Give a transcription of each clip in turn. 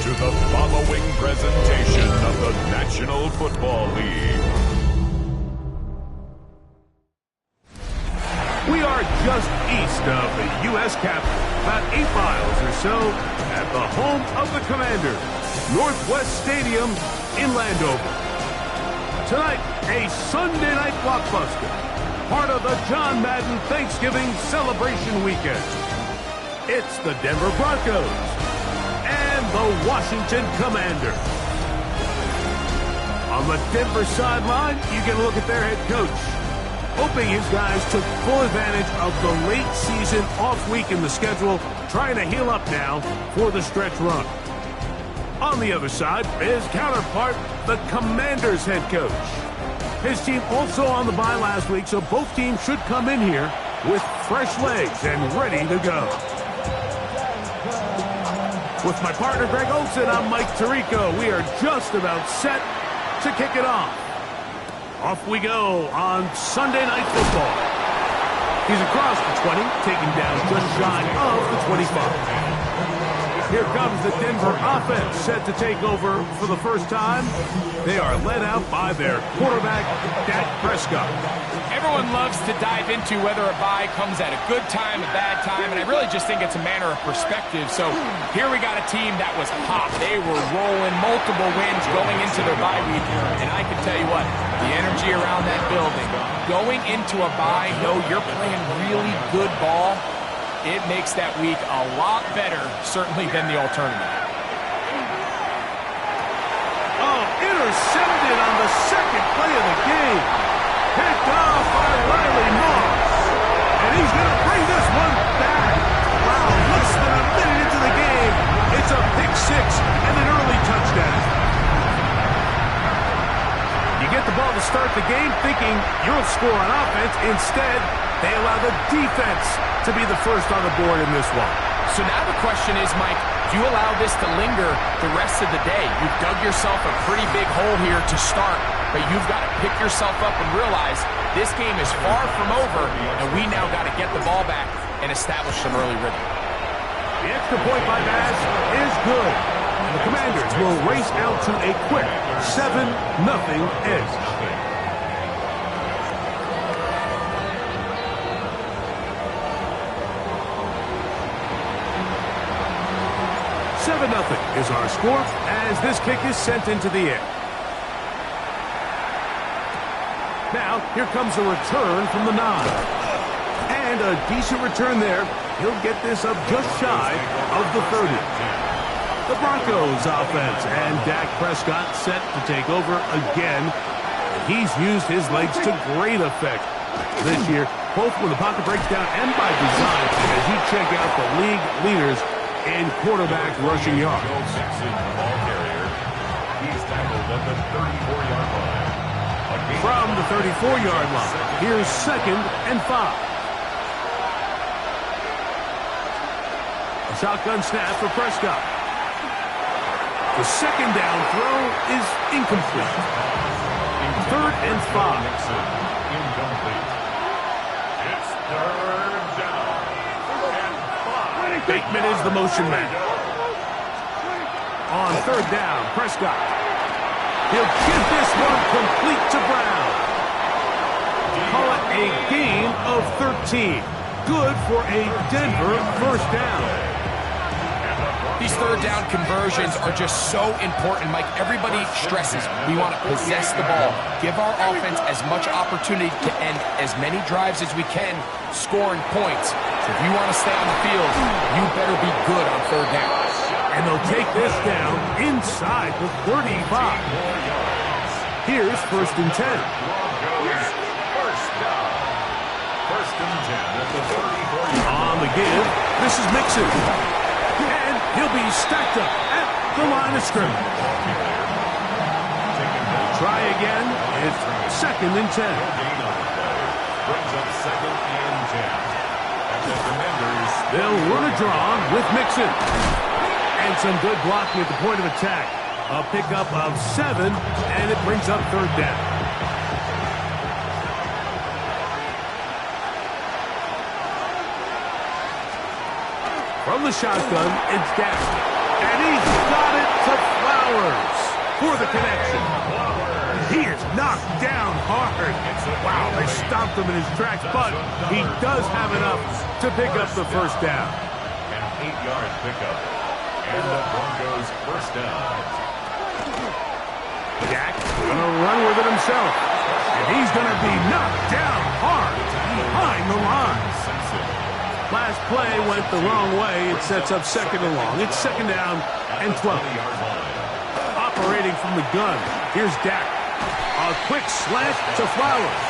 to the following presentation of the National Football League. We are just east of the U.S. capital, about 8 miles or so, at the home of the Commanders, Northwest Stadium in Landover. Tonight, a Sunday night blockbuster, part of the John Madden Thanksgiving celebration weekend. It's the Denver Broncos and the Washington Commanders. On the Denver sideline, you get a look at their head coach, hoping his guys took full advantage of the late season off week in the schedule, trying to heal up now for the stretch run. On the other side, his counterpart, the Commanders head coach. His team also on the bye last week, so both teams should come in here with fresh legs and ready to go. With my partner, Greg Olson, I'm Mike Tirico. We are just about set to kick it off. Off we go on Sunday Night Football. He's across the 20, taking down just shy of the 25. Here comes the Denver offense, set to take over for the first time. They are led out by their quarterback, Dak Prescott. Everyone loves to dive into whether a bye comes at a good time, a bad time, and I really just think it's a matter of perspective. So here we got a team that was hot. They were rolling, multiple wins going into their bye week, and I can tell you what, the energy around that building, going into a bye, know you're playing really good ball, it makes that week a lot better, certainly, than the alternative. Oh, intercepted on the second play of the game. Picked off by Riley Moss. And he's going to bring this one back. Wow, less than a minute into the game. It's a pick six and an early touchdown. You get the ball to start the game thinking you'll score on offense. Instead, they allow the defense to be the first on the board in this one. So now the question is, Mike, do you allow this to linger the rest of the day? You've dug yourself a pretty big hole here to start, but you've got to pick yourself up and realize this game is far from over, and we now got to get the ball back and establish some early rhythm. The extra point by Bass is good. And the Commanders will race out to a quick 7-0 edge. 7-0 is our score as this kick is sent into the air. Now, here comes a return from the 9. And a decent return there. He'll get this up just shy of the 30. The Broncos offense and Dak Prescott set to take over again. He's used his legs to great effect this year, both when the pocket breaks down and by design, as you check out the league leaders in quarterback rushing yards. He's tackled at the 34-yard line. From the 34-yard line, here's 2nd and 5. A shotgun snap for Prescott. The second down throw is incomplete. 3rd and 5. Incomplete. It's 3rd down. Bateman is the motion man. On 3rd down, Prescott. He'll give this one complete to Brown. Call it a gain of 13. Good for a Denver first down. These 3rd down conversions are just so important, Mike. Everybody stresses we want to possess the ball, give our offense as much opportunity to end as many drives as we can, scoring points. So if you want to stay on the field, you better be good on 3rd down. And they'll take this down inside the 35. Here's 1st and 10. First down. 1st and 10 at the 34-yard line. On the give, this is Mixon. And he'll be stacked up at the line of scrimmage. Try again. It's 2nd and 10. Brings up 2nd and 10. And the Commanders, They'll run a draw with Mixon. And some good blocking at the point of attack. A pickup of 7, and it brings up 3rd down. From the shotgun, it's Dak. And he's got it Flowers for the connection. He is knocked down hard. Wow, they stopped him in his tracks, but he does have enough to pick up the first down. An 8-yard pickup. And the Broncos first down. Dak gonna run with it himself. And he's gonna be knocked down hard behind the line. Last play went the wrong way. It sets up second and long. It's second down and 12. Operating from the gun. Here's Dak. A quick slant to Flowers.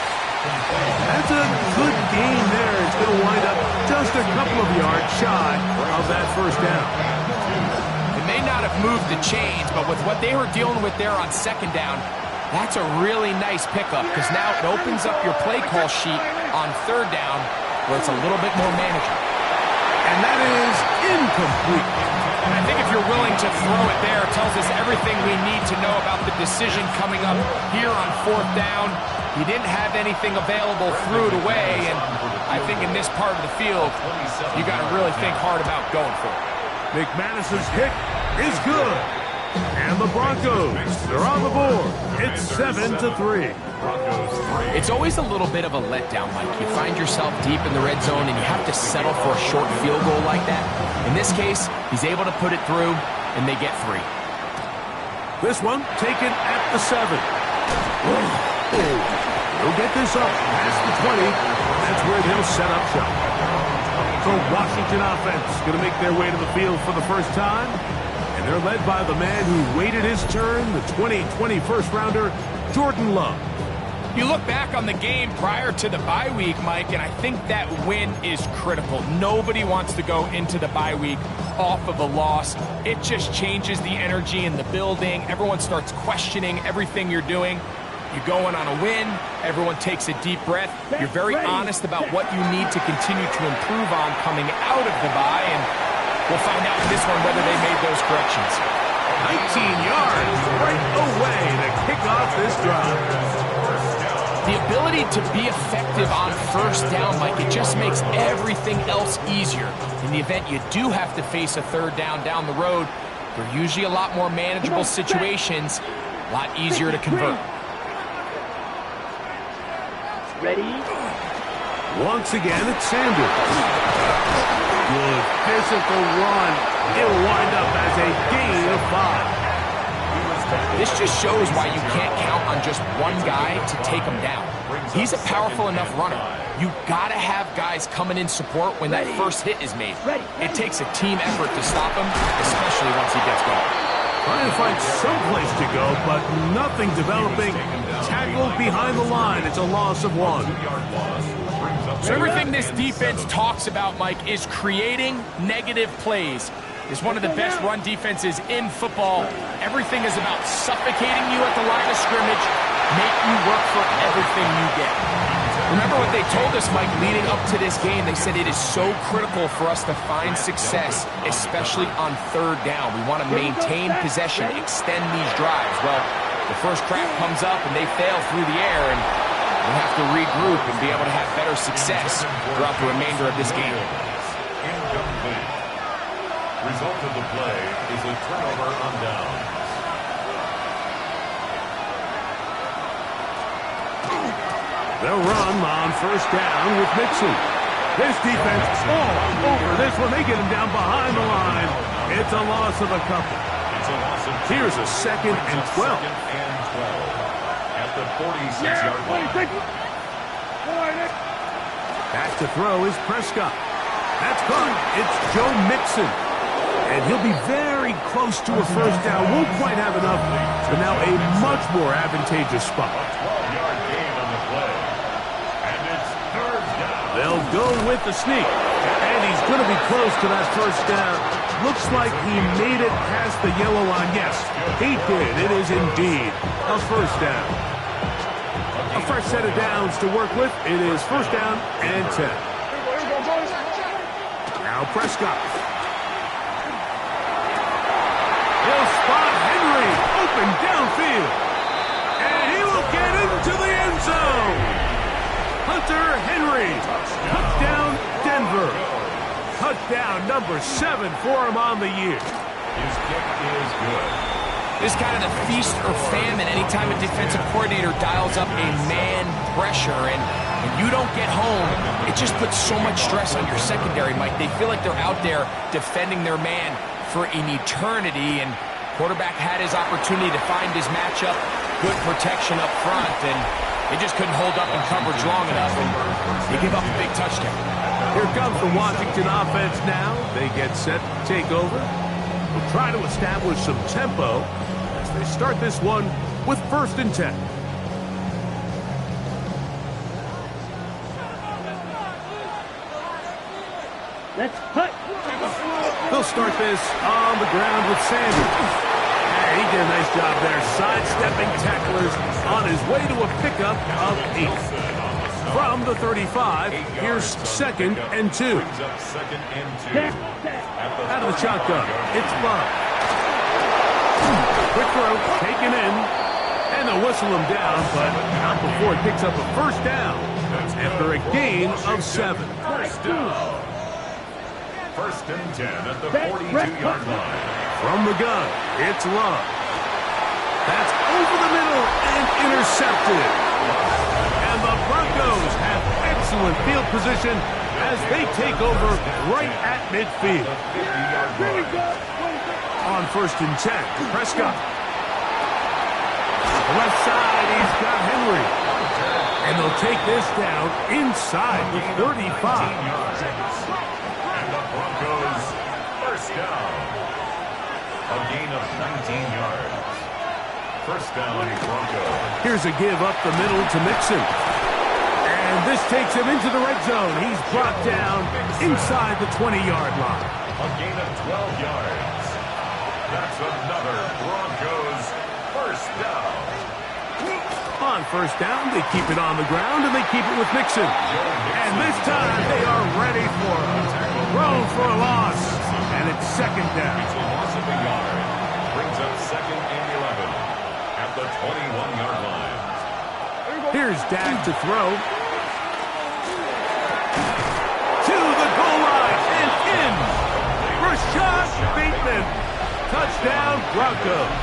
That's a good gain there. It's going to wind up just a couple of yards shy of that first down. It may not have moved the chains, but with what they were dealing with there on second down, that's a really nice pickup because now it opens up your play call sheet on third down where it's a little bit more manageable. And that is incomplete. I think if you're willing to throw it there, it tells us everything we need to know about the decision coming up here on fourth down. He didn't have anything available, threw it away, and I think in this part of the field, you got to really think hard about going for it. McManus's hit is good. And the Broncos, they're on the board. It's 7-3. It's always a little bit of a letdown, Mike. You find yourself deep in the red zone, and you have to settle for a short field goal like that. In this case, he's able to put it through, and they get 3. This one taken at the 7. He'll get this up past the 20. That's where they'll set up shop. The Washington offense going to make their way to the field for the first time. And they're led by the man who waited his turn, the 2020 first-rounder, Jordan Love. You look back on the game prior to the bye week, Mike, and I think that win is critical. Nobody wants to go into the bye week off of a loss. It just changes the energy in the building. Everyone starts questioning everything you're doing. You go in on a win, everyone takes a deep breath. You're very honest about what you need to continue to improve on coming out of the bye, and we'll find out in this one whether they made those corrections. 19 yards right away to kick off this drive. The ability to be effective on first down, Mike, it just makes everything else easier. In the event you do have to face a third down the road, they're usually a lot more manageable situations, a lot easier to convert. Ready? Once again, it's Sanders. Good physical run. It'll wind up as a gain of 5. This just shows why you can't count on just one guy to take him down. He's a powerful enough runner. You gotta have guys coming in support when that first hit is made. It takes a team effort to stop him, especially once he gets going. Trying to find some place to go, but nothing developing. Tackled behind the line. It's a loss of 1. So everything this defense talks about, Mike, is creating negative plays. It's one of the best run defenses in football. Everything is about suffocating you at the line of scrimmage, make you work for everything you get. Remember what they told us, Mike, leading up to this game. They said it is so critical for us to find success, especially on third down. We want to maintain possession, extend these drives. Well, the first crack comes up and they fail through the air, and we'll have to regroup and be able to have better success throughout the remainder of this game. Result of the play is a turnover on downs. They'll run on first down with Mixon. This defense all over this one. They get him down behind the line. It's a loss of a couple. It's a loss of 2. Here's a 2nd and 12. Second and 12 at the 46-yard line. Back to throw is Prescott. That's caught. It's Joe Mixon. And he'll be very close to a first down. Won't quite have enough, but now a much more advantageous spot. 12-yard gain on the play. And it's third down. They'll go with the sneak. And he's going to be close to that first down. Looks like he made it past the yellow line. Yes, he did. It is indeed a first down. A fresh set of downs to work with. It is first down and 10. Now Prescott. He'll spot Henry open downfield. And he will get into the end zone. Hunter Henry. Touchdown, Denver. Touchdown number 7 for him on the year. His kick is good. This is kind of the feast or famine anytime a defensive coordinator dials up a man pressure. And when you don't get home, it just puts so much stress on your secondary, Mike. They feel like they're out there defending their man for an eternity. And quarterback had his opportunity to find his matchup, good protection up front, and they just couldn't hold up in coverage long enough, and they give up a big touchdown. Here comes the Washington offense now. They get set to take over. We'll try to establish some tempo as they start this one with 1st and 10. Let's put. They'll start this on the ground with Sanders. He did a nice job there, sidestepping tacklers on his way to a pickup of 8. From the 35, here's 2nd and 2. Out of the shotgun, it's Love. Quick throw, taken in, and they'll whistle him down, but not before it picks up a 1st down after a gain of 7. 1st and 10 at the 42-yard line. From the gun, it's Love. That's over the middle and intercepted. And the Broncos have excellent field position as they take over right at midfield. On 1st and 10, Prescott. Left side, he's got Henry. And they'll take this down inside the 35. Broncos, 1st down. A gain of 19 yards. 1st down, Broncos. Here's a give up the middle to Mixon. And this takes him into the red zone. He's brought down inside the 20-yard line. A gain of 12 yards. That's another Broncos 1st down. On 1st down, they keep it on the ground, and they keep it with Mixon. And this time, they are ready for it. Thrown for a loss, and it's 2nd down. It's a loss of a yard. Brings up 2nd and 11 at the 21-yard line. Here's Dak to throw. To the goal line and in. Rashad Bateman. Touchdown, Broncos.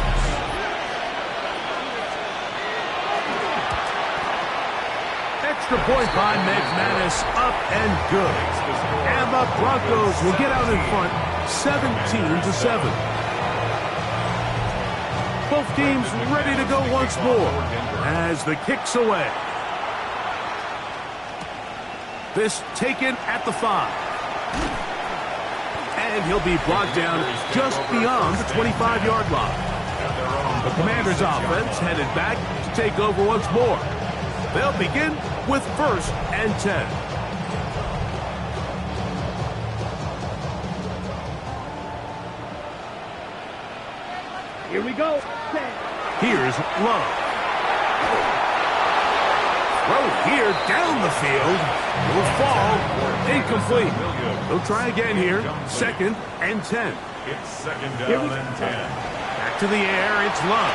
Extra point by McManus, up and good. And the Broncos will get out in front, 17-7. Both teams ready to go once more as the kick's away. This taken at the 5. And he'll be blocked down just beyond the 25-yard line. The Commanders' offense headed back to take over once more. They'll begin with 1st and 10. Here we go. Here's Love. Throw here down the field. Will fall. Incomplete. They'll try again here. 2nd and 10. It's 2nd down and 10. Back to the air. It's Love.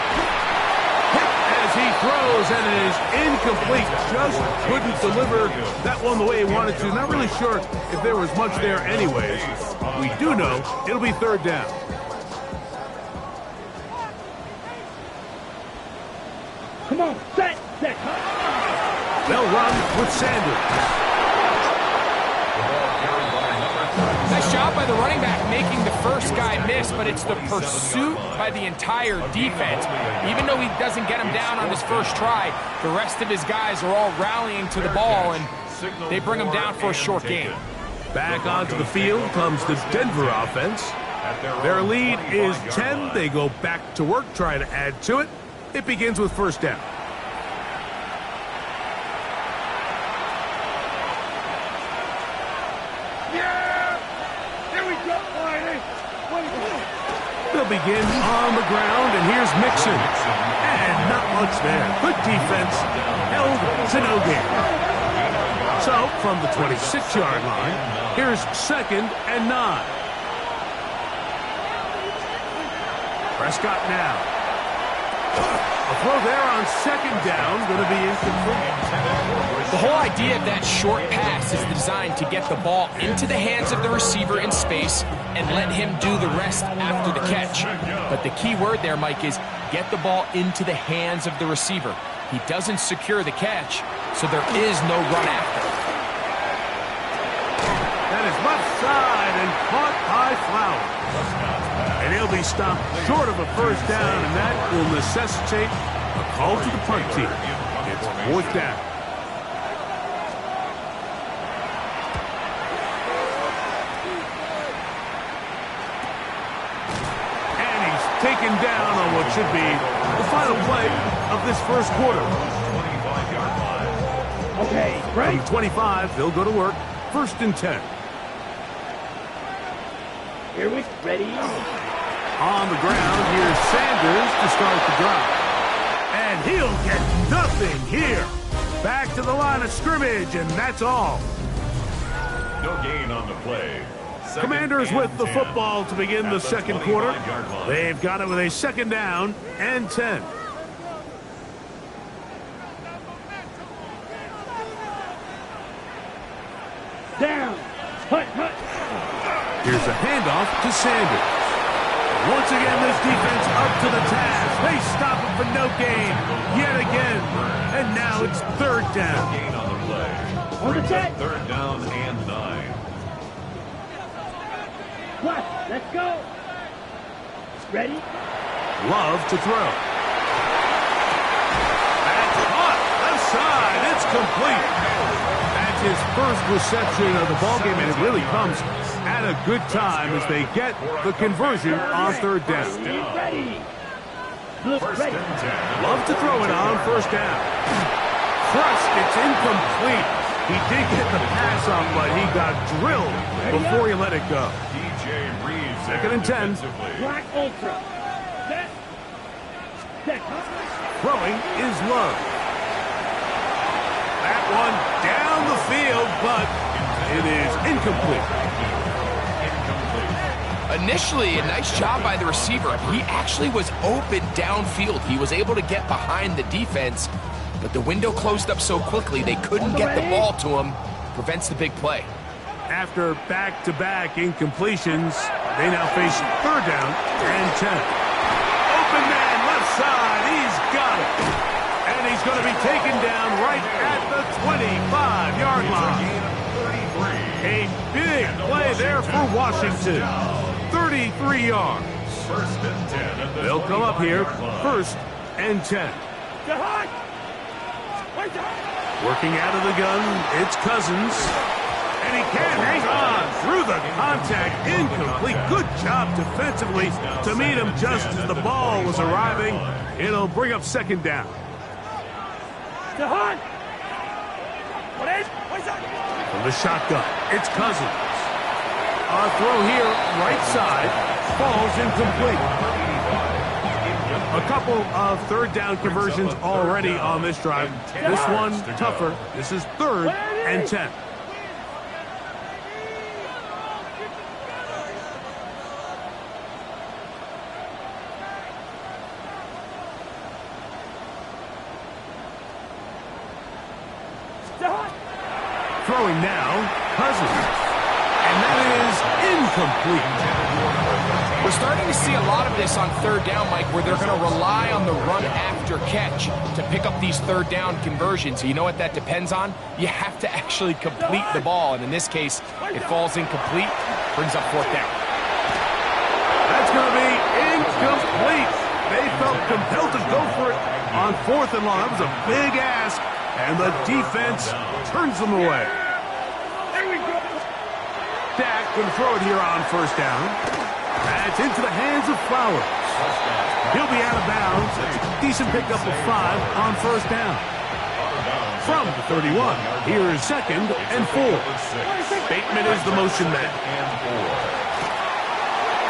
As he throws, and it is incomplete. Just couldn't deliver that one the way he wanted to. Not really sure if there was much there anyways. We do know it'll be 3rd down. Come on, set. They'll run with Sanders. Nice job by the running back making the first guy miss, but it's the pursuit by the entire defense. Even though he doesn't get him down on his first try, the rest of his guys are all rallying to the ball, and they bring him down for a short gain. Back onto the field comes the Denver offense. Their lead is 10. They go back to work, try to add to it. It begins with 1st down. They'll begin on the ground, and here's Mixon. And not much there. Good defense. Held to no gain. So, from the 26-yard line, here's 2nd and 9. Prescott now. A throw there on 2nd down, going to be incomplete. The whole idea of that short pass is designed to get the ball into the hands of the receiver in space and let him do the rest after the catch. But the key word there, Mike, is get the ball into the hands of the receiver. He doesn't secure the catch, so there is no run after. That is left side and caught by Flowers. And he'll be stopped short of a first down, and that will necessitate a call to the punt team. It's fourth down. And he's taken down on what should be the final play of this first quarter. Okay, ready? From 25, they'll go to work. First and 10. Here we ready. On the ground, here's Sanders to start the drive. And he'll get nothing here. Back to the line of scrimmage, and that's all. No gain on the play. Commanders with the football to begin the second quarter. They've got it with a second down and 10. Down. Hut, hut. Here's a handoff to Sanders. Once again, this defense up to the task. They stop him for no gain yet again. And now it's third down. Gain on the play. On the set. Third down and 9. What? Let's go. Ready? Love to throw. That's caught. Left side. It's complete. That's his first reception of the ballgame, and it really comes at a good time as they get the conversion on third down. Ready. Look ready. Love to throw it on first down. Crushed. It's incomplete. He did get the pass off, but he got drilled before he let it go. Second and 10. Black Ultra. Set. Set. Throwing is Love. That one down the field, but it is incomplete. Initially, a nice job by the receiver. He actually was open downfield. He was able to get behind the defense, but the window closed up so quickly they couldn't get the ball to him. Prevents the big play. After back-to-back incompletions, they now face third down and 10. Open man left side. He's got it. And he's going to be taken down right at the 25-yard line. A big play there for Washington. 33 yards. First and 10. They'll come up here, first and 10. Working out of the gun, it's Cousins. And he can't hang on through the contact. Incomplete. Good job defensively to meet him just as the ball was arriving. It'll bring up second down. From the shotgun, it's Cousins. A throw here, right side, falls incomplete. A couple of third down conversions already on this drive. This one tougher. This is third and 10. Throwing now, Cousins. And that is incomplete. We're starting to see a lot of this on third down, Mike, where they're going to rely on the run after catch to pick up these third down conversions. You know what that depends on? You have to actually complete the ball, and in this case, it falls incomplete, brings up fourth down. That's going to be incomplete. They felt compelled to go for it on fourth and long. That was a big ask, and the defense turns them away. Dak can throw it here on first down. That's into the hands of Flowers. He'll be out of bounds. Decent pickup of 5 on first down. From the 31, here is second and 4. Bateman is the motion man.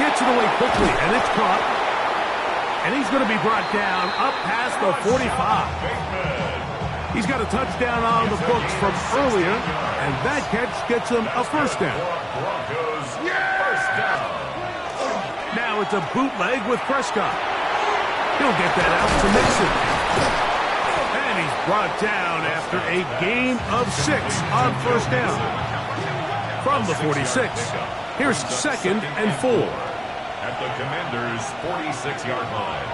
Gets it away quickly, and it's caught. And he's going to be brought down up past the 45. He's got a touchdown on the books from earlier, and that catch gets him a first down. Now it's a bootleg with Prescott. He'll get that out to Mixon. And he's brought down after a gain of 6 on first down. From the 46, here's 2nd and 4. At the Commanders' 46-yard line.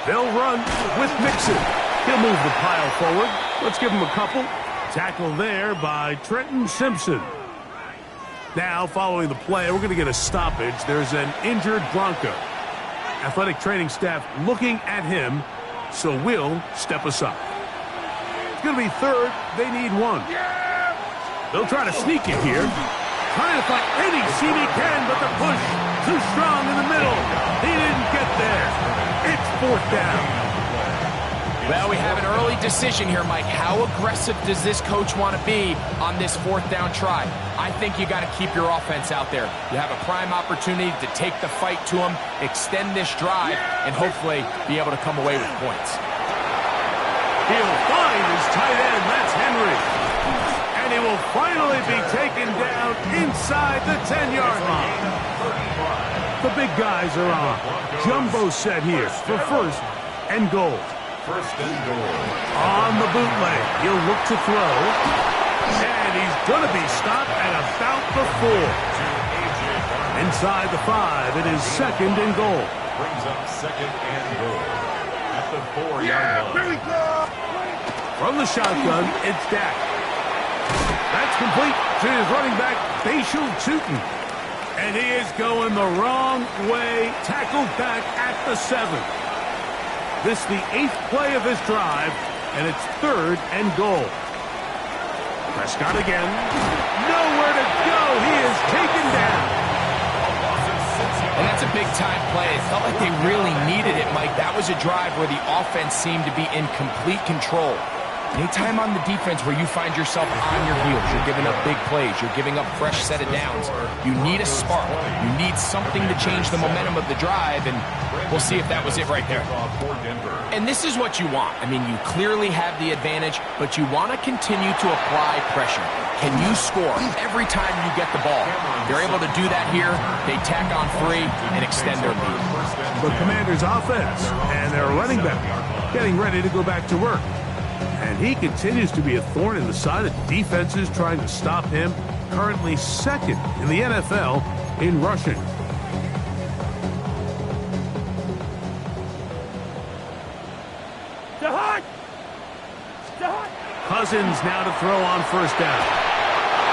They'll run with Mixon. He'll move the pile forward. Let's give him a couple. Tackle there by Trenton Simpson. Now, following the play, we're going to get a stoppage. There's an injured Bronco. Athletic training staff looking at him, so we'll step aside. It's going to be 3rd. They need 1. They'll try to sneak it here. Trying to find any seam he can, but the push too strong in the middle. He didn't get there. It's 4th down. Well, we have an early decision here, Mike. How aggressive does this coach want to be on this 4th down try? I think you got to keep your offense out there. You have a prime opportunity to take the fight to him, extend this drive, and hopefully be able to come away with points. He'll find his tight end. That's Henry. And he will finally be taken down inside the 10-yard line. The big guys are on. Jumbo set here for 1st and goal. 1st and goal. On the bootleg, he'll look to throw. And he's going to be stopped at about the 4. Inside the 5, it is 2nd and goal. Brings up 2nd and goal. At the 4-yard line. From the shotgun, it's Dak. That's complete to his running back, Bashal Tootin. And he is going the wrong way, tackled back at the 7. This is the 8th play of this drive, and it's 3rd and goal. Prescott again. Nowhere to go. He is taken down. And that's a big-time play. It felt like they really needed it, Mike. That was a drive where the offense seemed to be in complete control. Anytime on the defense where you find yourself on your heels, you're giving up big plays, you're giving up fresh set of downs, you need a spark. You need something to change the momentum of the drive, and we'll see if that was it right there. And this is what you want. I mean, you clearly have the advantage, but you want to continue to apply pressure. Can you score every time you get the ball? They're able to do that here. They tack on 3 and extend their lead. The Commanders' offense and their running back getting ready to go back to work. And he continues to be a thorn in the side of defenses trying to stop him. Currently 2nd in the NFL in rushing. Cousins now to throw on 1st down.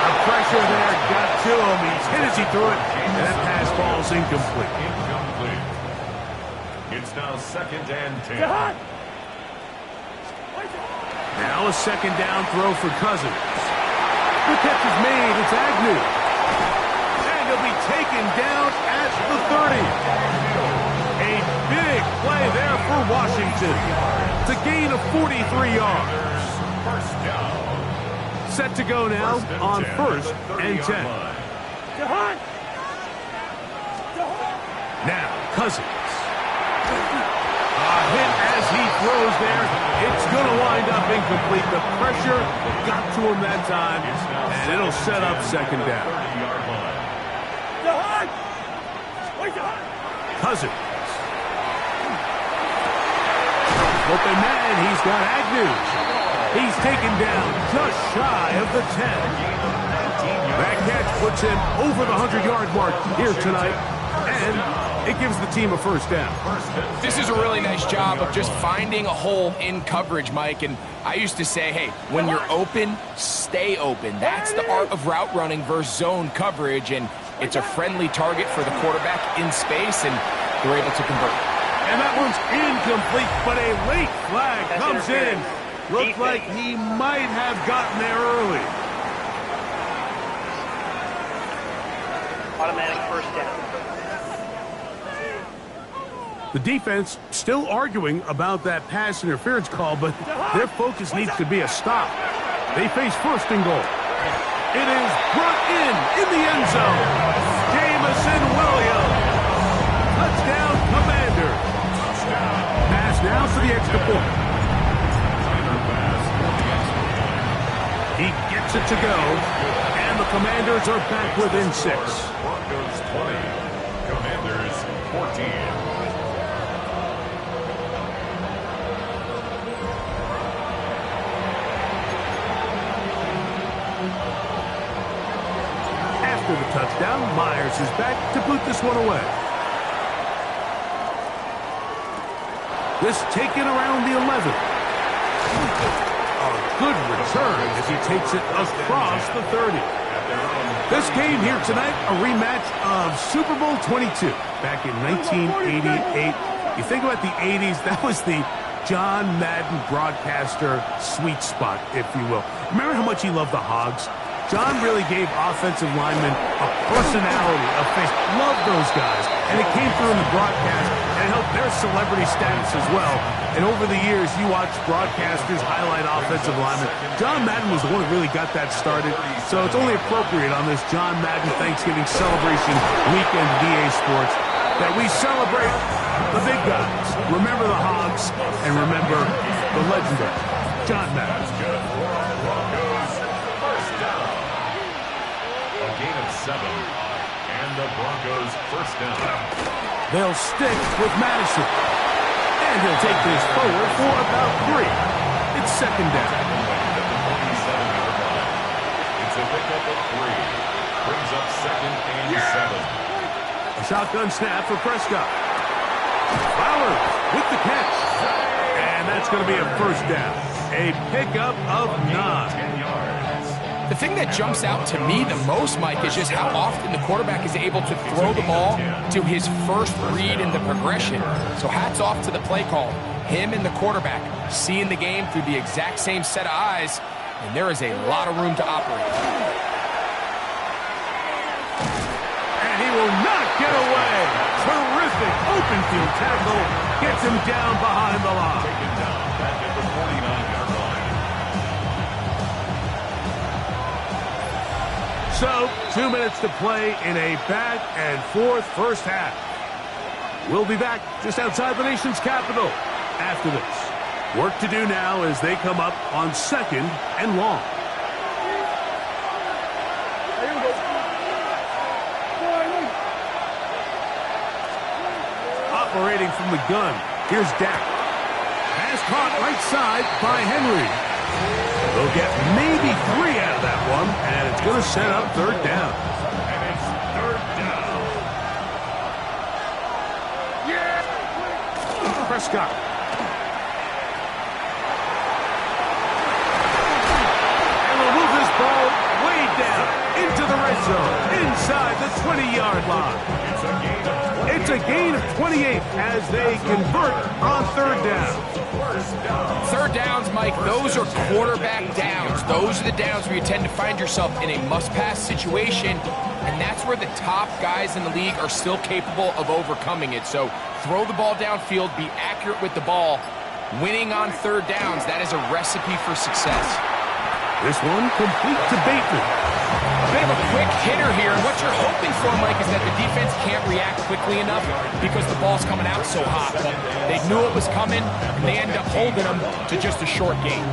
The pressure there got to him. He's hit as he threw it, and that pass falls incomplete. It's now 2nd and 10. Now a 2nd down throw for Cousins. The catch is made. It's Agnew. And he'll be taken down at the 30. A big play there for Washington. It's a gain of 43 yards. First down. Set to go now on 1st and 10. Now Cousins. Hit as he throws there. It's going to wind up incomplete. The pressure got to him that time, and it'll set up 2nd down. Cousins. Open man, he's got Agnew. He's taken down just shy of the 10. That catch puts him over the 100-yard mark here tonight, and it gives the team a 1st down. This is a really nice job of just finding a hole in coverage, Mike. And I used to say, hey, when you're open, stay open. That's the art of route running versus zone coverage. And it's a friendly target for the quarterback in space, and they're able to convert. And that one's incomplete, but a late flag comes in. Looked like he might have gotten there early. Automatic 1st down. The defense still arguing about that pass interference call, but their focus needs to be a stop. They face 1st and goal. It is brought in the end zone. Jamison Williams. Touchdown, Commander. Pass now for the extra point. He gets it to go, and the Commanders are back within 6. Broncos 20, Commanders 14. After the touchdown, Myers is back to boot this one away. This taken around the 11. A good return as he takes it across the 30. This game here tonight, a rematch of Super Bowl 22 back in 1988. You think about the 80s, that was the John Madden broadcaster sweet spot, if you will. Remember how much he loved the Hogs? John really gave offensive linemen a personality, a face. Loved those guys. And it came through in the broadcast and helped their celebrity status as well. And over the years, you watch broadcasters highlight offensive linemen. John Madden was the one who really got that started. So it's only appropriate on this John Madden Thanksgiving celebration weekend at EA Sports that we celebrate the big guys. Remember the Hogs and remember the legendary John Madden. Gain of 7, and the Broncos first down. They'll stick with Madison, and he'll take this forward for about 3. It's second down. At the 47-yard line. It's a pickup of 3. Brings up second and 7. A shotgun snap for Prescott. Fowler with the catch, and that's going to be a first down. A pickup of 9. 10 yards. The thing that jumps out to me the most, Mike, is just how often the quarterback is able to throw the ball to his first read in the progression. So hats off to the play call. Him and the quarterback seeing the game through the exact same set of eyes, and there is a lot of room to operate. And he will not get away. Terrific open field tackle. Gets him down behind the line. Taken down back at the 49-yard line. So, 2 minutes to play in a back-and-forth first half. We'll be back just outside the nation's capital after this. Work to do now as they come up on second and long. Operating from the gun, here's Dak. Pass caught right side by Henry. They'll get maybe 3 out of that one, and it's going to set up third down. And it's third down. Prescott. And we'll move this ball way down into the red zone, inside the 20-yard line. It's a gain of 28 as they convert on third down. Third downs, Mike, those are quarterback downs. Those are the downs where you tend to find yourself in a must-pass situation, and that's where the top guys in the league are still capable of overcoming it. So throw the ball downfield, be accurate with the ball. Winning on third downs, that is a recipe for success. This one complete to Bateman. A bit of a quick hitter here, and what you're hoping for, Mike, is that the defense can't react quickly enough because the ball's coming out so hot. But they knew it was coming, and they end up holding them to just a short gain.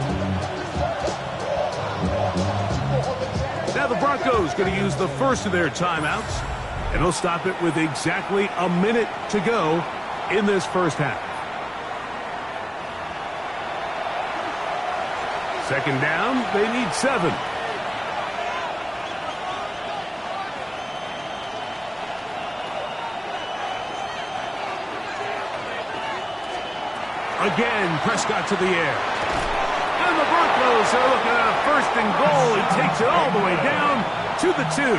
Now the Broncos going to use the first of their timeouts, and they'll stop it with exactly a minute to go in this first half. Second down, they need 7. Again, Prescott to the air. And the Broncos are looking at a first and goal. He takes it all the way down to the 2. 13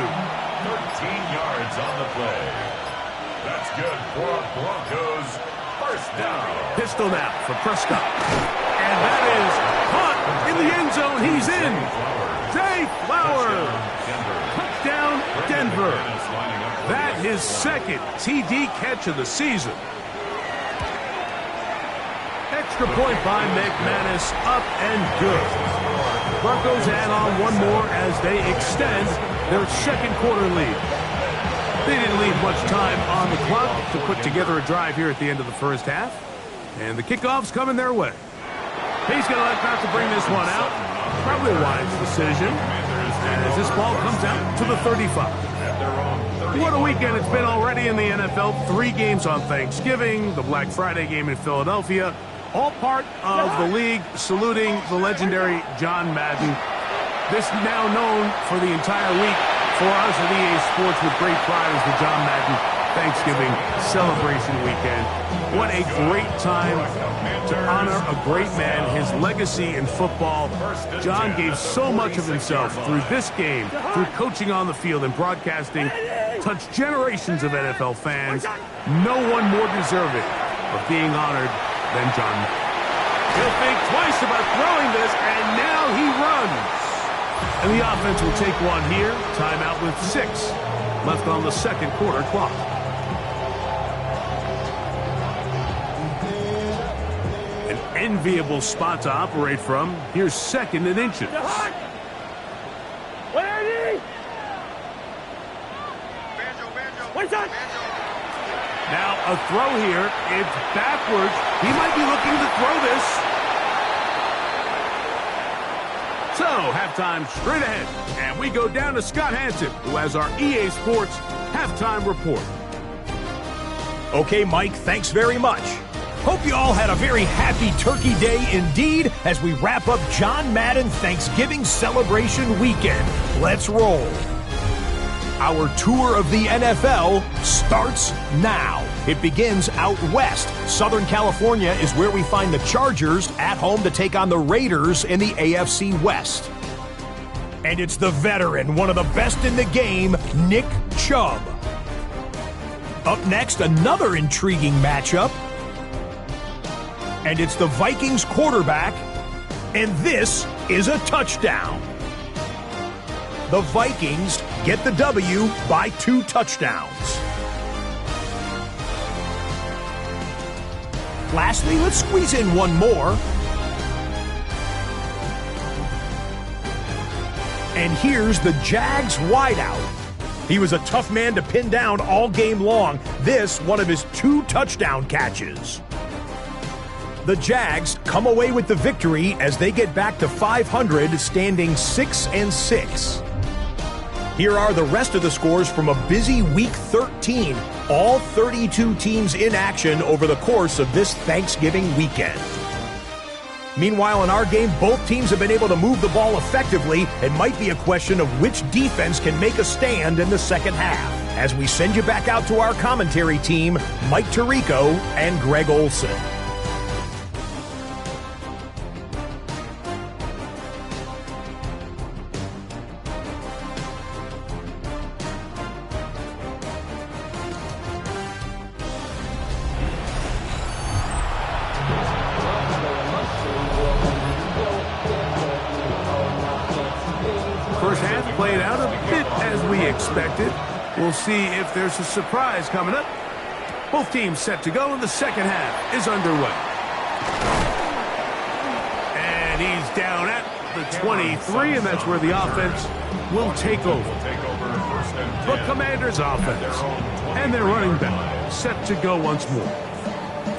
yards on the play. That's good for Broncos. First down. Pistol now for Prescott. And that is caught in the end zone. He's in. Zay Flowers. Touchdown, Denver. That his second TD catch of the season. Extra point by McManus, up and good. Broncos add on one more as they extend their second quarter lead. They didn't leave much time on the clock to put together a drive here at the end of the first half. And the kickoff's coming their way. He's going to elect not to bring this one out. Probably a wise decision as this ball comes out to the 35. What a weekend it's been already in the NFL. 3 games on Thanksgiving, the Black Friday game in Philadelphia. All part of the league saluting the legendary John Madden. This now known for the entire week For us at EA Sports with great pride is the John Madden Thanksgiving celebration weekend. What a great time to honor a great man, his legacy in football. John gave so much of himself through this game, through coaching on the field and broadcasting, touched generations of NFL fans. No one more deserving of being honored than John Madden. He'll think twice about throwing this, and now he runs. And the offense will take one here. Timeout with 6 left on the second quarter clock. An enviable spot to operate from. Here's 2nd and inches. Now a throw here. It's backwards. He might be looking to throw this. So, halftime straight ahead, and we go down to Scott Hansen, who has our EA Sports halftime report. Okay, Mike, thanks very much. Hope you all had a very happy Turkey Day indeed as we wrap up John Madden Thanksgiving celebration weekend. Let's roll. Our tour of the NFL starts now. It begins out west. Southern California is where we find the Chargers at home to take on the Raiders in the AFC West. And it's the veteran, one of the best in the game, Nick Chubb. Up next, another intriguing matchup. And it's the Vikings quarterback, and this is a touchdown. The Vikings get the W by 2 touchdowns. Lastly, let's squeeze in one more. And here's the Jags wideout. He was a tough man to pin down all game long. This, one of his 2 touchdown catches. The Jags come away with the victory as they get back to 500, standing 6-6. Here are the rest of the scores from a busy Week 13. All 32 teams in action over the course of this Thanksgiving weekend. Meanwhile, in our game, both teams have been able to move the ball effectively. It might be a question of which defense can make a stand in the second half. As we send you back out to our commentary team, Mike Tirico and Greg Olson. First half played out a bit as we expected. We'll see if there's a surprise coming up. Both teams set to go, and the second half is underway. And he's down at the 23, and that's where the offense will take over. The Commanders' offense and their running back set to go once more.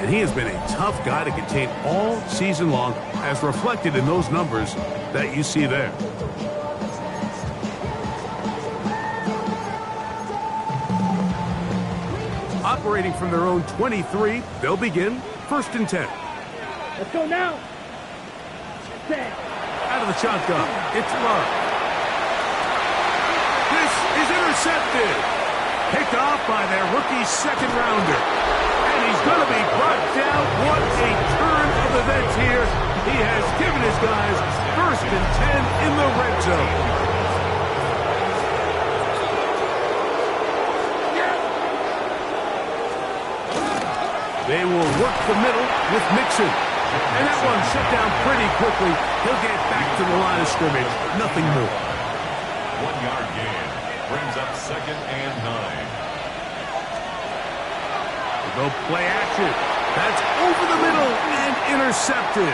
And he has been a tough guy to contain all season long, as reflected in those numbers that you see there. Operating from their own 23, they'll begin 1st and 10. Let's go now. Set. Out of the shotgun, it's Love. This is intercepted. Picked off by their rookie second rounder. And he's going to be brought down. What a turn of events here. He has given his guys 1st and 10 in the red zone. They will work the middle with Mixon. And that one shut down pretty quickly. He'll get back to the line of scrimmage. Nothing more. 1-yard gain brings up 2nd and 9. No play action. That's over the middle and intercepted.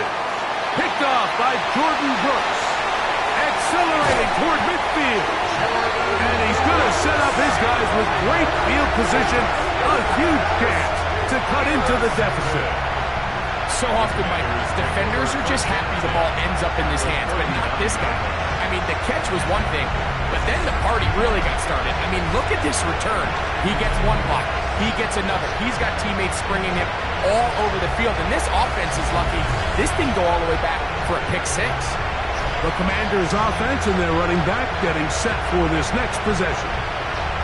Picked off by Jordan Brooks. Accelerating toward midfield. And he's going to set up his guys with great field position. A huge chance to cut into the deficit. So often, Mike, defenders are just happy the ball ends up in his hands, but not this guy. I mean, the catch was one thing, but then the party really got started. I mean, look at this return. He gets one block. He gets another. He's got teammates springing him all over the field, and this offense is lucky. This thing go all the way back for a pick 6. The Commanders' offense and their running back getting set for this next possession.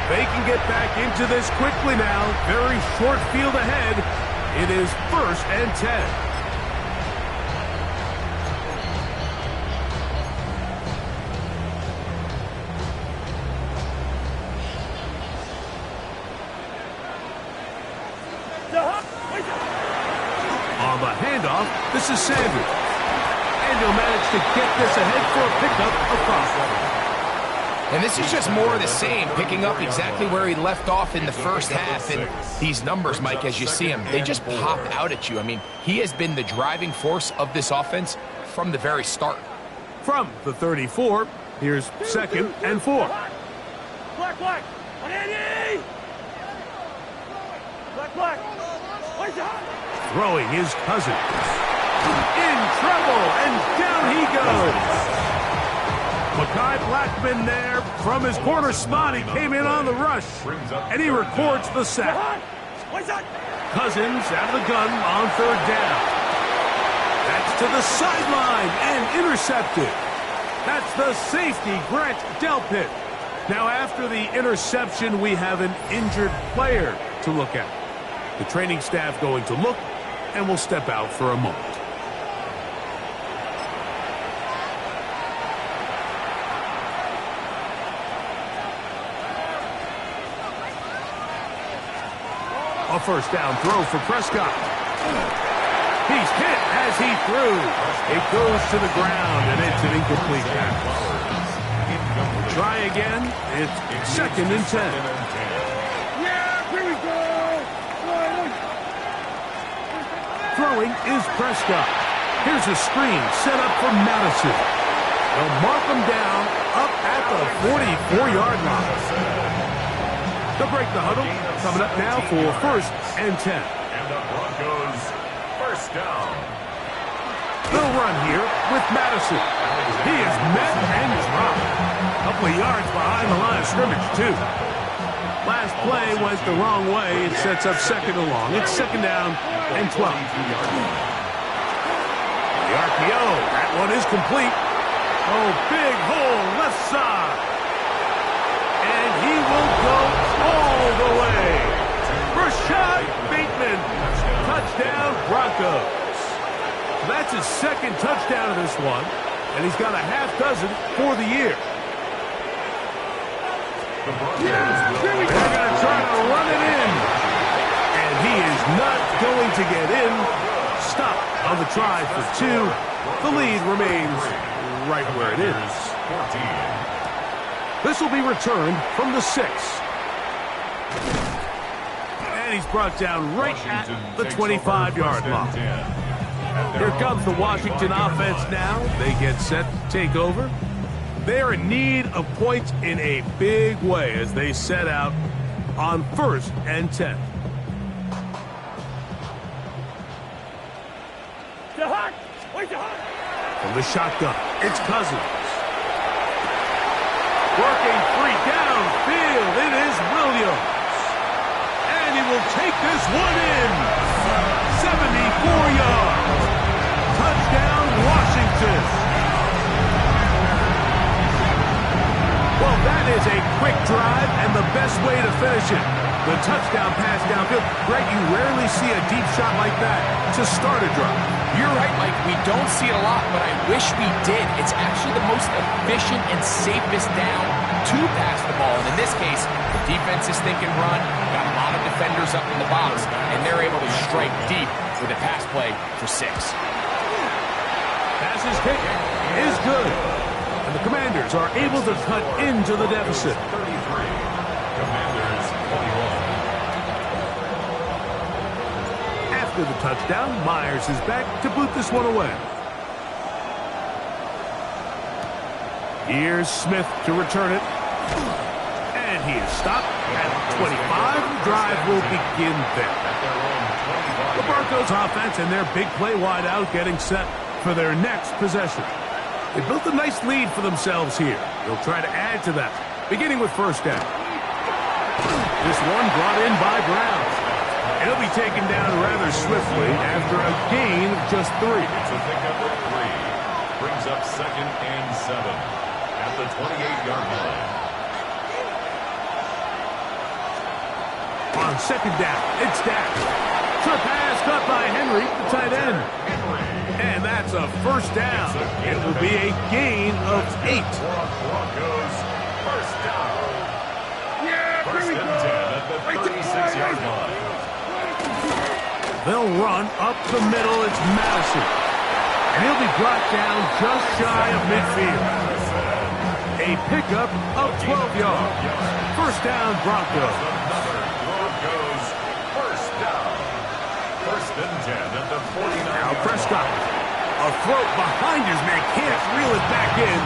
They can get back into this quickly now. Very short field ahead. It is 1st and 10. On the handoff, this is Sanders. And he'll manage to get this ahead for a pickup across. And this is just more of the same, picking up exactly where he left off in the first half. And these numbers, Mike, as you see them, they just pop out at you. I mean, he has been the driving force of this offense from the very start. From the 34, here's 2nd and 4. Black. Throwing his Cousins. In trouble, and down he goes. Mekhi Blackman there from his corner spot. He came in on the rush, and he records the sack. Cousins out of the gun on 3rd down. That's to the sideline and intercepted. That's the safety, Grant Delpit. Now, after the interception, we have an injured player to look at. The training staff going to look, and will step out for a moment. A 1st down throw for Prescott. He's hit as he threw. It goes to the ground, and it's an incomplete pass. Try again. It's 2nd and 10. Yeah, here we go. Throwing is Prescott. Here's a screen set up for Madison. They'll mark him down up at the 44-yard line. They'll break the huddle. Coming up now for 1st and 10. And the Broncos, 1st down. They'll run here with Madison. He is met and dropped. A couple of yards behind the line of scrimmage, too. Last play went the wrong way. It sets up 2nd and long. It's 2nd down and 12. The RPO. That one is complete. Oh, big hole left side. And he will go all the way. Rashad Bateman. Touchdown, Broncos. That's his 2nd touchdown of this one. And he's got a half dozen for the year. They're going to try to run it in. And he is not going to get in. Stop on the try for 2. The lead remains right where it is. This will be returned from the 6. And he's brought down right at the 25-yard line. Here comes the Washington offense now. They get set to take over. They're in need of points in a big way as they set out on 1st and 10. From the shotgun, it's Cousins. Working free downfield, it is Williams. And he will take this one in. 74 yards. Touchdown, Washington. Well, that is a quick drive and the best way to finish it. The touchdown pass downfield. Greg, you rarely see a deep shot like that to start a drive. You're right, Mike. We don't see it a lot, but I wish we did. It's actually the most efficient and safest down to pass the ball. And in this case, the defense is thinking run, got a lot of defenders up in the box, and they're able to strike deep with a pass play for 6. Pass's kick is good. And the Commanders are able to cut into the deficit. 33. Commanders 21. After the touchdown, Myers is back to boot this one away. Here's Smith to return it. And he is stopped at 25. The drive will begin there. The Broncos offense and their big play wide out getting set for their next possession. They built a nice lead for themselves here. They'll try to add to that, beginning with 1st down. This one brought in by Brown. He'll be taken down rather swiftly after a gain of just 3. It's a pickup of 3. Brings up up second and 7 at the 28-yard line. On second down, it's Dak. Short pass caught by Henry, the tight end. And that's a first down. It will be a gain of 8. Broncos, first down. Yeah, First here we and go. 10 at the 36-yard line. They'll run up the middle. It's Madison. And he'll be brought down just shy of midfield. A pickup of 12 yards. First down, Broncos. Broncos, first down. First and 10 at the 49. Now Prescott. A throw behind his man. Can't reel it back in.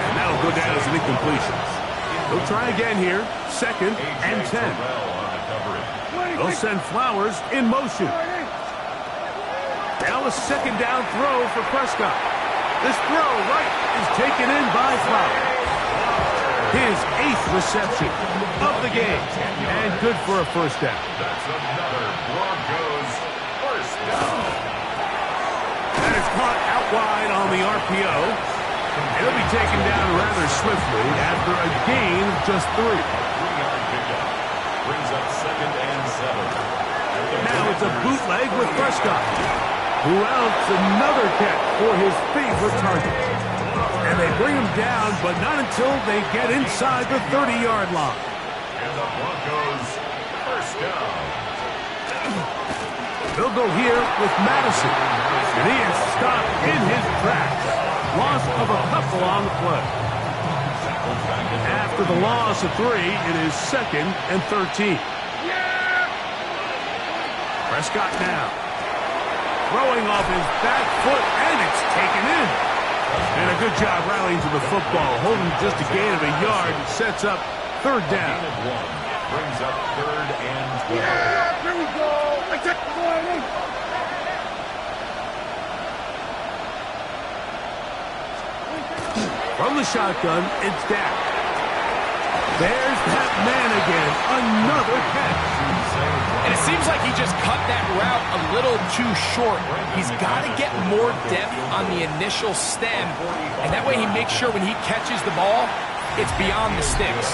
And that'll go down as an incompletion. They'll try again here. Second and 10. They'll send Flowers in motion. Now a second down throw for Prescott. This throw right is taken in by Flowers. His 8th reception of the game. And good for a first down. That's another Broncos first down. That is caught out wide on the RPO. It'll be taken down rather swiftly after a gain of just 3. 3-yard pickup. Brings up second and 7. Now it's a bootleg with Prescott, who outs another catch for his favorite target. And they bring him down, but not until they get inside the 30-yard line. And the Broncos first down. They'll go here with Madison. And he is stopped in his tracks. Loss of a couple on the play. After the loss of 3, it is second and 13. Prescott now. Throwing off his back foot, and it's taken in. And a good job rallying to the football, holding just a gain of a yard. Sets up third down. Gain of 1 brings up third and 12. Yeah, here we go. Let's get going. From the shotgun, it's Dak. There's that man again. Another catch. And it seems like he just cut that route a little too short. He's got to get more depth on the initial stem, and that way he makes sure when he catches the ball, it's beyond the sticks.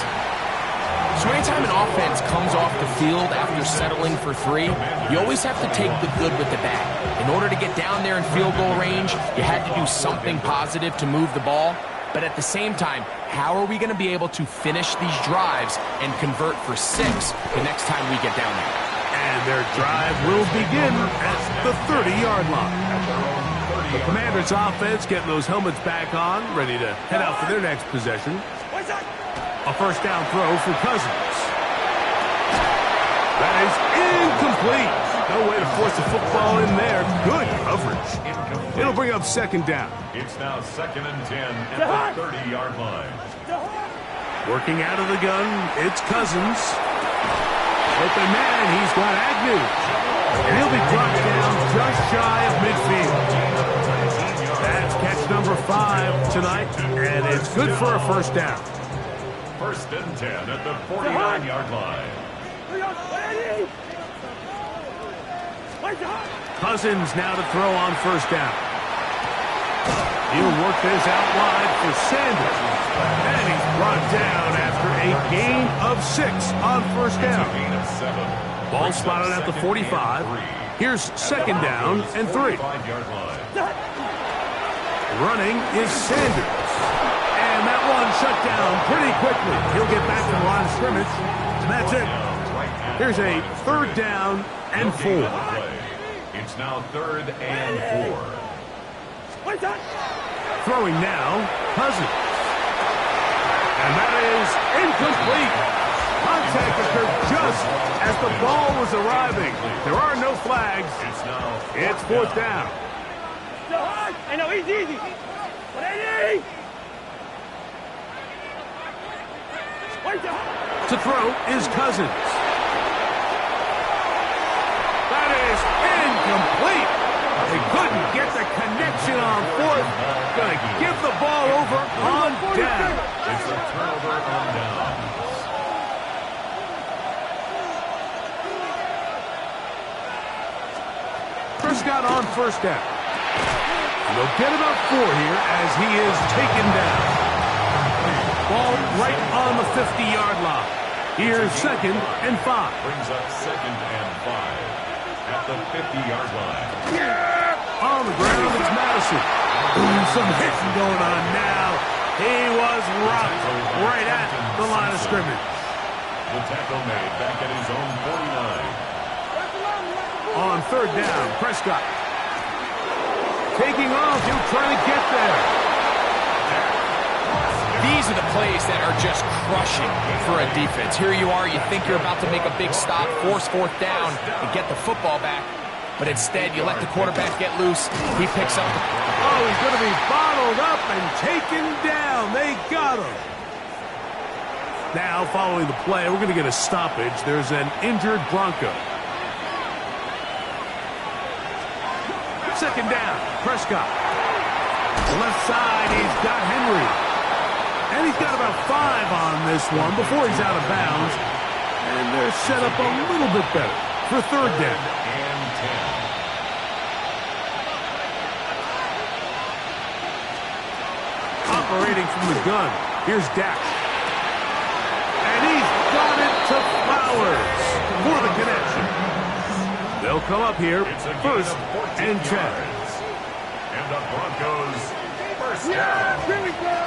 So anytime an offense comes off the field after settling for 3, you always have to take the good with the bad. In order to get down there in field goal range, you had to do something positive to move the ball. But at the same time, how are we going to be able to finish these drives and convert for 6 the next time we get down there? And their drive will begin at the 30-yard line. The Commanders' offense getting those helmets back on, ready to head out for their next possession. A first down throw for Cousins. That is incomplete. No way to force the football in there. Good coverage. It'll bring up second down. It's now second and 10 at the 30-yard line. Working out of the gun, it's Cousins. Open man, he's got Agnew. And he'll be dropped down just shy of midfield. That's catch number 5 tonight, and it's good for a first down. First and 10 at the 49-yard line. Cousins now to throw on first down. He'll work this out wide for Sanders. And he's brought down after a gain of 6 on first down. Gain of 7. Ball spotted at the 45. Here's second down and 3. 5-yard line. Running is Sanders. And that one shut down pretty quickly. He'll get back to the line of scrimmage. And that's it. Here's a third down and 4. It's now third and 4. Throwing now, Cousins. And that is incomplete. Contact occurred just as the ball was arriving. There are no flags. It's fourth down. I know, easy. But Eddie! To throw is Cousins. That is incomplete. They couldn't get the connection on fourth. Going to give the ball over on down. It's a turnover on down. Prescott on first down. They'll get about 4 here as he is taken down. Ball right on the 50-yard line. Here's 2nd and 5. Brings up 2nd and 5 at the 50-yard line. On the ground, it's Madison. Ooh, some hitting going on now. He was rocked right at the line of scrimmage. The tackle made back at his own 49. On 3rd down, Prescott. Taking off, he'll try to get there. These are the plays that are just crushing for a defense. Here you are, you think you're about to make a big stop, force 4th down, and get the football back. But instead, you let the quarterback get loose. He picks up the... Oh, he's going to be bottled up and taken down. They got him. Now, following the play, we're going to get a stoppage. There's an injured Bronco. 2nd down, Prescott. Left side, he's got Henry. And he's got about 5 on this one before he's out of bounds. And they're set up a little bit better for 3rd down. And 10. Operating from the gun, here's Dak. And he's got it to Flowers for the connection. They'll come up here, It's a 1st gain and of 10. 14 yards. And the Broncos first down. Here we go.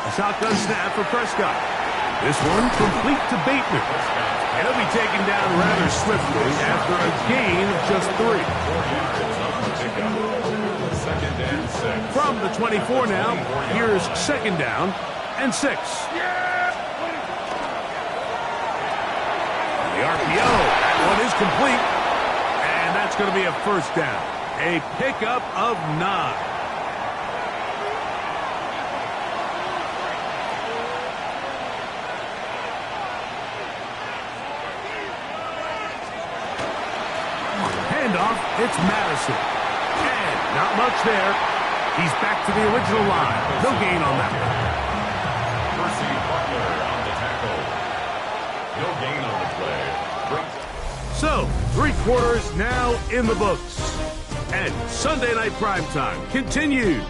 A shotgun snap for Prescott. This one complete to Bateman. And he'll be taken down rather swiftly after a gain of just 3. 4 yards on the pickup. 2nd and 6. From the 24 now, here's 2nd down and 6. And the RPO, that one is complete. And that's going to be a 1st down. A pickup of 9. Handoff, it's Madison. And not much there. He's back to the original line. No gain on that one. Percy Butler on the tackle. No gain on the play. So, 3 quarters now in the books. And Sunday Night Primetime continues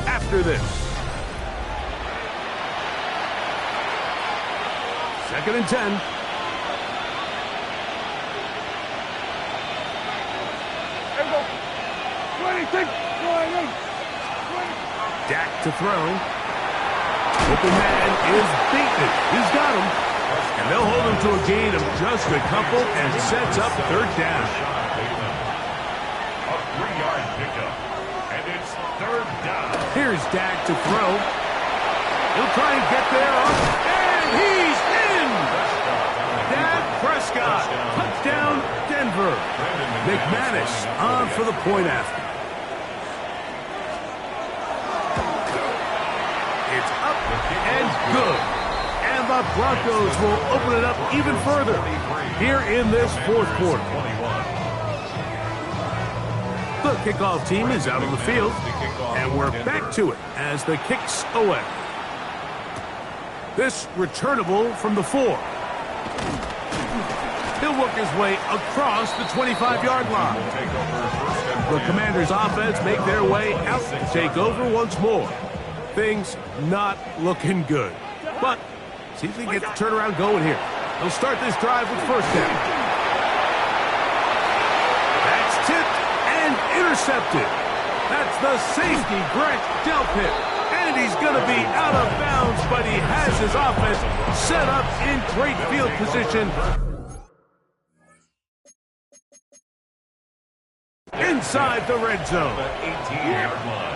after this. 2nd and 10. Dak to throw. Open man is Bateman. He's got him. And they'll hold him to a gain of just a couple and sets up 3rd down. A 3-yard pickup. And it's 3rd down. Here's Dak to throw. He'll try and get there. And he's in! Dak Prescott. Touchdown, Denver. McManus on for the point after. It's up and good. And the Broncos will open it up even further here in this 4th quarter. The kickoff team is out on the field, and we're back to it as the kick's away. This returnable from the 4. He'll work his way across the 25-yard line. The Commanders' offense make their way out to take over once more. Things not looking good. But see if they can get the turnaround going here. They'll start this drive with 1st down. That's tipped and intercepted. That's the safety, Grant Delpit. And he's going to be out of bounds, but he has his offense set up in great field position. Inside the red zone. The 18-yard line.